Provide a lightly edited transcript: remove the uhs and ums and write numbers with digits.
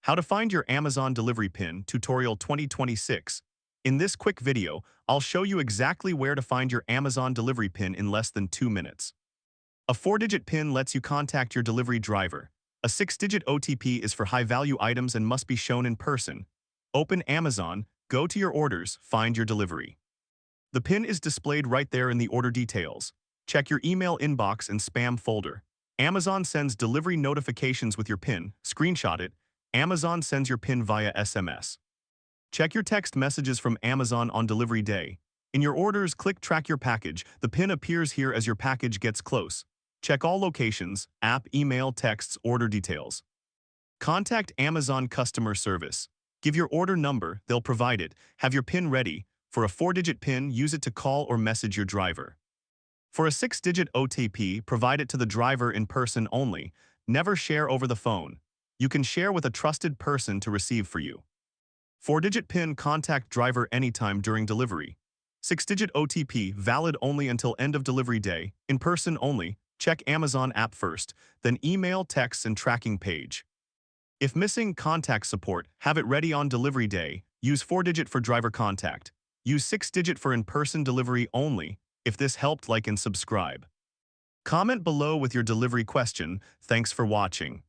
How to find your Amazon delivery PIN tutorial 2026. In this quick video, I'll show you exactly where to find your Amazon delivery PIN in less than 2 minutes. A 4-digit PIN lets you contact your delivery driver. A 6-digit OTP is for high-value items and must be shown in person. Open Amazon, go to your orders, find your delivery. The PIN is displayed right there in the order details. Check your email inbox and spam folder. Amazon sends delivery notifications with your PIN. Screenshot it. Amazon sends your PIN via SMS. Check your text messages from Amazon on delivery day. In your orders, click Track Your Package. The PIN appears here as your package gets close. Check all locations, app, email, texts, order details. Contact Amazon customer service. Give your order number, they'll provide it. Have your PIN ready. For a 4-digit PIN, use it to call or message your driver. For a 6-digit OTP, provide it to the driver in person only. Never share over the phone. You can share with a trusted person to receive for you. 4-digit PIN, contact driver anytime during delivery. 6-digit OTP, valid only until end of delivery day, in person only. Check Amazon app first, then email, text, and tracking page. If missing contact support, have it ready on delivery day. Use 4-digit for driver contact. Use 6-digit for in-person delivery only. If this helped, like and subscribe. Comment below with your delivery question. Thanks for watching.